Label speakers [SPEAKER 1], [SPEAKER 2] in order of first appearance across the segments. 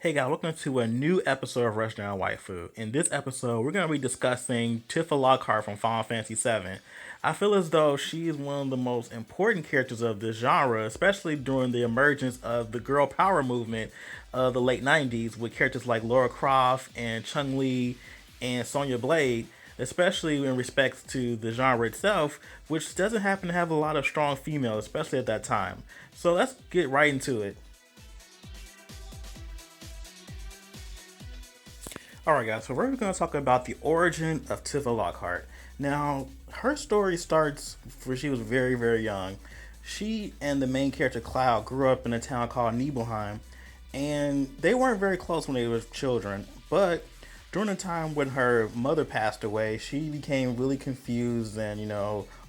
[SPEAKER 1] Hey guys, welcome to a new episode of Rushdown Waifu. In this episode, we're going to be discussing Tifa Lockhart from Final Fantasy VII. I feel as though she is one of the most important characters of this genre, especially during the emergence of the girl power movement of the late 90s with characters like Lara Croft and Chun-Li and Sonya Blade, especially in respects to the genre itself, which doesn't happen to have a lot of strong females, especially at that time. So let's get right into it. Alright guys, so we're going to talk about the origin of Tifa Lockhart. Now, her story starts when she was very, very young. She and the main character Cloud grew up in a town called Nibelheim, and they weren't very close when they were children, but during the time when her mother passed away, she became really confused and,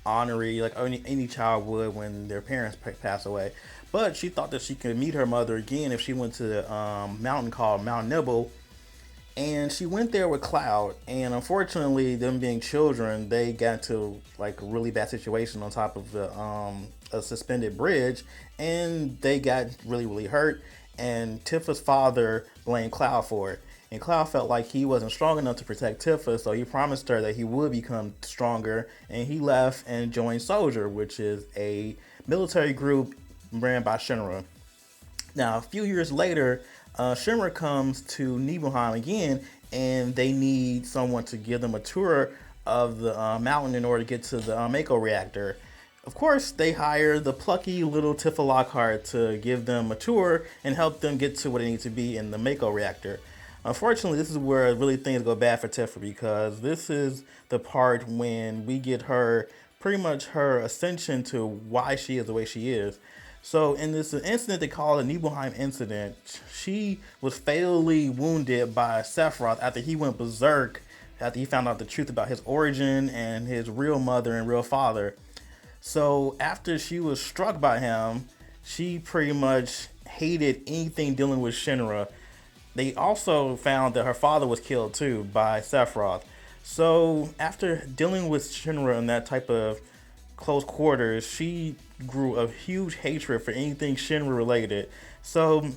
[SPEAKER 1] ornery, like any child would when their parents pass away. But she thought that she could meet her mother again if she went to the mountain called Mount Nibel, and she went there with Cloud, and unfortunately, them being children, they got into like a really bad situation on top of the a suspended bridge, and they got really really hurt. And Tifa's father blamed Cloud for it, and Cloud felt like he wasn't strong enough to protect Tifa, so he promised her that he would become stronger, and he left and joined Soldier, which is a military group ran by Shinra. Now, a few years later, Shinra comes to Nibelheim again, and they need someone to give them a tour of the mountain in order to get to the Mako reactor. Of course, they hire the plucky little Tifa Lockhart to give them a tour and help them get to where they need to be in the Mako reactor. Unfortunately, this is where really things go bad for Tifa, because this is the part when we get her, pretty much her ascension to why she is the way she is. So in this incident they call the Nibelheim incident, she was fatally wounded by Sephiroth after he went berserk, after he found out the truth about his origin and his real mother and real father. So after she was struck by him, she pretty much hated anything dealing with Shinra. They also found that her father was killed too by Sephiroth. So after dealing with Shinra in that type of close quarters, she grew a huge hatred for anything Shinra related. So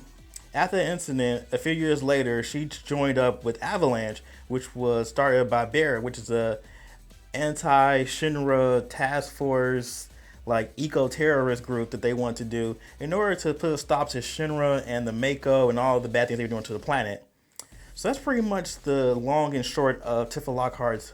[SPEAKER 1] after the incident, a few years later, she joined up with AVALANCHE, which was started by Barrett, which is a anti-Shinra task force, like eco-terrorist group that they want to do in order to put a stop to Shinra and the Mako and all the bad things they were doing to the planet. So that's pretty much the long and short of Tifa Lockhart's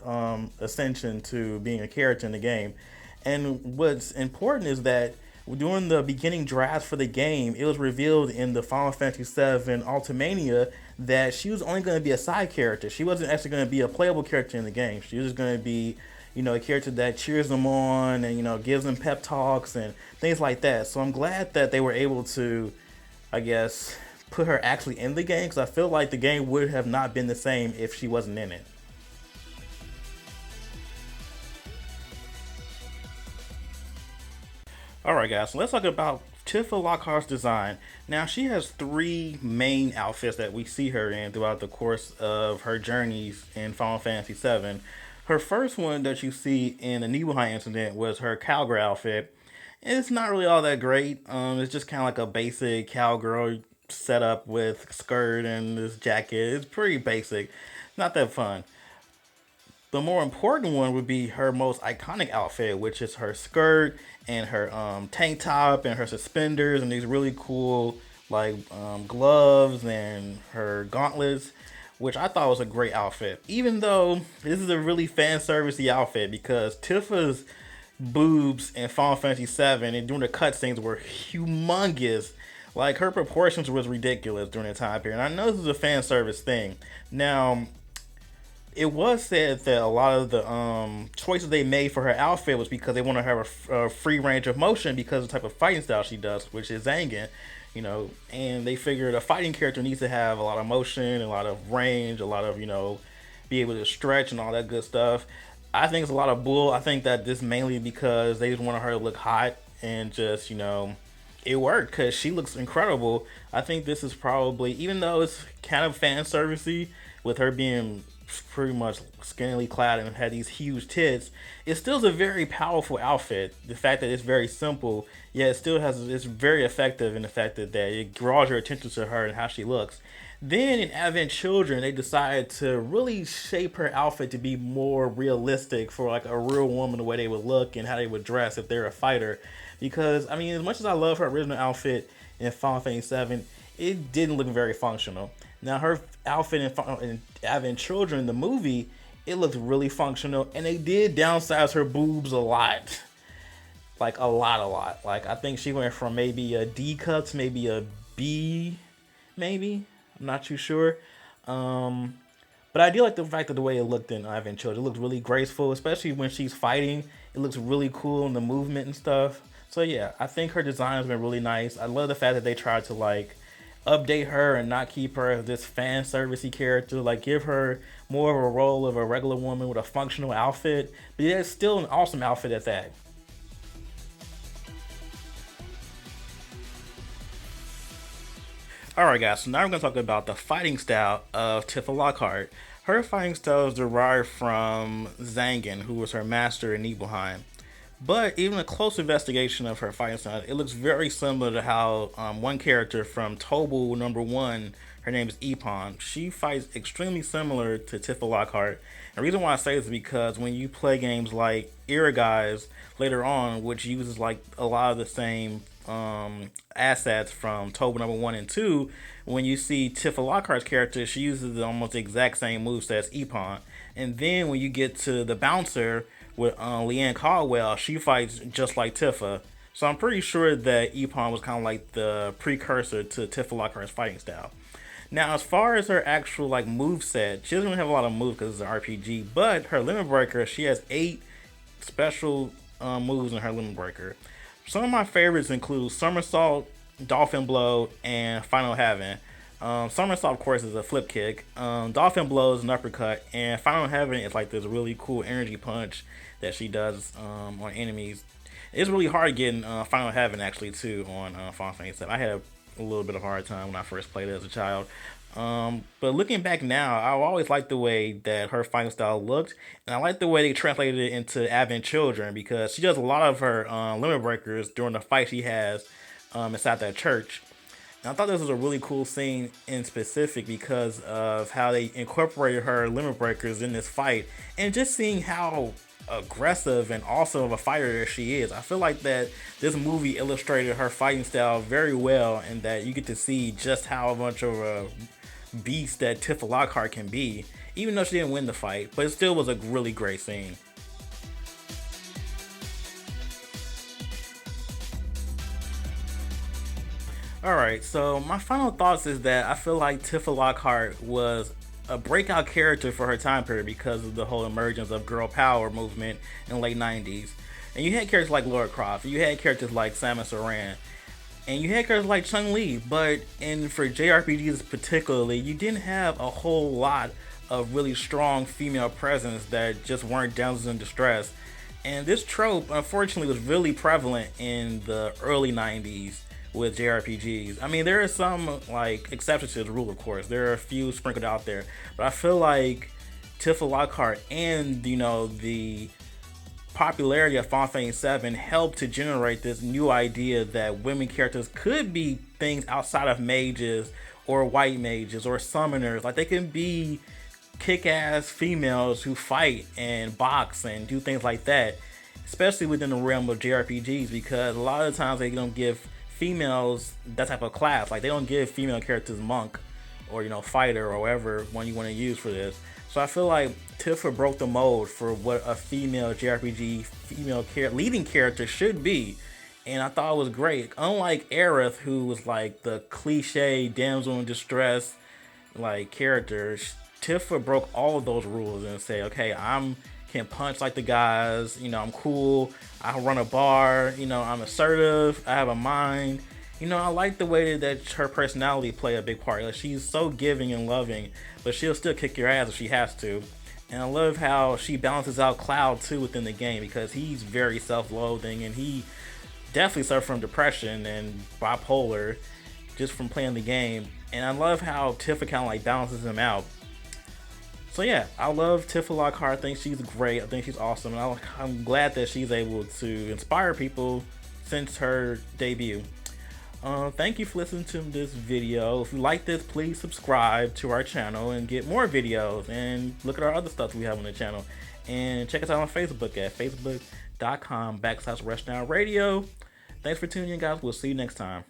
[SPEAKER 1] ascension to being a character in the game. And what's important is that during the beginning drafts for the game, it was revealed in the Final Fantasy VII Ultimania that she was only going to be a side character. She wasn't actually going to be a playable character in the game. She was just going to be, a character that cheers them on and, gives them pep talks and things like that. So I'm glad that they were able to, I guess, put her actually in the game, because I feel like the game would have not been the same if she wasn't in it. Alright guys, so let's talk about Tifa Lockhart's design. Now, she has three main outfits that we see her in throughout the course of her journeys in Final Fantasy VII. Her first one that you see in the Nibelheim incident was her cowgirl outfit. It's not really all that great. It's just kind of like a basic cowgirl setup with skirt and this jacket. It's pretty basic. Not that fun. The more important one would be her most iconic outfit, which is her skirt and her tank top and her suspenders and these really cool like gloves and her gauntlets, which I thought was a great outfit. Even though this is a really fan servicey outfit, because Tifa's boobs in Final Fantasy VII and during the cutscenes were humongous. Like, her proportions was ridiculous during the time period. And I know this is a fan service thing. Now, it was said that a lot of the choices they made for her outfit was because they wanted her a free range of motion because of the type of fighting style she does, which is Zangan, and they figured a fighting character needs to have a lot of motion, a lot of range, a lot of, be able to stretch and all that good stuff. I think it's a lot of bull. I think that this mainly because they just wanted her to look hot and just, it worked because she looks incredible. I think this is probably, even though it's kind of fan servicey with her being pretty much skinny clad and had these huge tits, it still is a very powerful outfit. The fact that it's very simple, yet it still has it's very effective in the fact that it draws your attention to her and how she looks. Then in Advent Children, they decided to really shape her outfit to be more realistic for like a real woman, the way they would look and how they would dress if they're a fighter. Because I mean, as much as I love her original outfit in Final Fantasy VII, it didn't look very functional. Now her outfit in Advent Children, the movie, it looked really functional, and they did downsize her boobs a lot, like a lot. Like I think she went from maybe a D cup to maybe a B, maybe. I'm not too sure. But I do like the fact that the way it looked in Advent Children, it looked really graceful, especially when she's fighting. It looks really cool in the movement and stuff. So yeah, I think her design has been really nice. I love the fact that they tried to like update her and not keep her as this fan servicey character. Like give her more of a role of a regular woman with a functional outfit, but yeah, it's still an awesome outfit at that. Alright guys, so now we're going to talk about the fighting style of Tifa Lockhart. Her fighting style is derived from Zangan, who was her master in Nibelheim. But even a close investigation of her fighting style, it looks very similar to how one character from Tobal #1, her name is Epon. She fights extremely similar to Tifa Lockhart. And the reason why I say this is because when you play games like Guys later on, which uses like a lot of the same assets from Tobal #1 and 2, when you see Tifa Lockhart's character, she uses almost the exact same moveset as Epon. And then when you get to the bouncer with Leanne Caldwell, she fights just like Tifa. So I'm pretty sure that Epon was kind of like the precursor to Tifa Lockhart's fighting style. Now, as far as her actual like move set, she doesn't really have a lot of moves because it's an RPG. But her Limit Breaker, she has 8 special moves in her Limit Breaker. Some of my favorites include Somersault, Dolphin Blow, and Final Heaven. Somersault, of course, is a flip kick. Dolphin Blow is an uppercut, and Final Heaven is like this really cool energy punch that she does on enemies. It's really hard getting Final Heaven actually too on Final Fantasy VII. I had a little bit of a hard time when I first played it as a child. But looking back now, I always liked the way that her fighting style looked, and I like the way they translated it into Advent Children because she does a lot of her limit breakers during the fight she has inside that church. And I thought this was a really cool scene in specific because of how they incorporated her limit breakers in this fight, and just seeing how aggressive and awesome of a fighter she is. I feel like that this movie illustrated her fighting style very well, and that you get to see just how much of a beast that Tifa Lockhart can be, even though she didn't win the fight, but it still was a really great scene. Alright, so my final thoughts is that I feel like Tifa Lockhart was a breakout character for her time period because of the whole emergence of girl power movement in the late 90s. And you had characters like Lara Croft, you had characters like Samus Aran, and you had characters like Chun-Li, but for JRPGs particularly, you didn't have a whole lot of really strong female presence that just weren't damsels in distress. And this trope, unfortunately, was really prevalent in the early 90s with JRPGs. I mean, there are some like exceptions to the rule, of course. There are a few sprinkled out there, but I feel like Tifa Lockhart and the popularity of Final Fantasy VII helped to generate this new idea that women characters could be things outside of mages or white mages or summoners. Like they can be kick-ass females who fight and box and do things like that, especially within the realm of JRPGs, because a lot of times they don't give females that type of class. Like they don't give female characters monk or fighter or whatever one you want to use for this. So I feel like Tifa broke the mold for what a female JRPG leading character should be, and I thought it was great. Unlike Aerith, who was like the cliche damsel in distress like character, Tifa broke all of those rules and said, okay, can punch like the guys, I'm cool, I run a bar, I'm assertive, I have a mind. I like the way that her personality play a big part. Like, she's so giving and loving, but she'll still kick your ass if she has to. And I love how she balances out Cloud too within the game, because he's very self-loathing and he definitely suffered from depression and bipolar just from playing the game. And I love how Tifa kind of like balances him out. So yeah, I love Tifa Lockhart. I think she's great. I think she's awesome. And I'm glad that she's able to inspire people since her debut. Thank you for listening to this video. If you like this, please subscribe to our channel and get more videos. And look at our other stuff we have on the channel. And check us out on Facebook at facebook.com/Rushdown Radio. Thanks for tuning in, guys. We'll see you next time.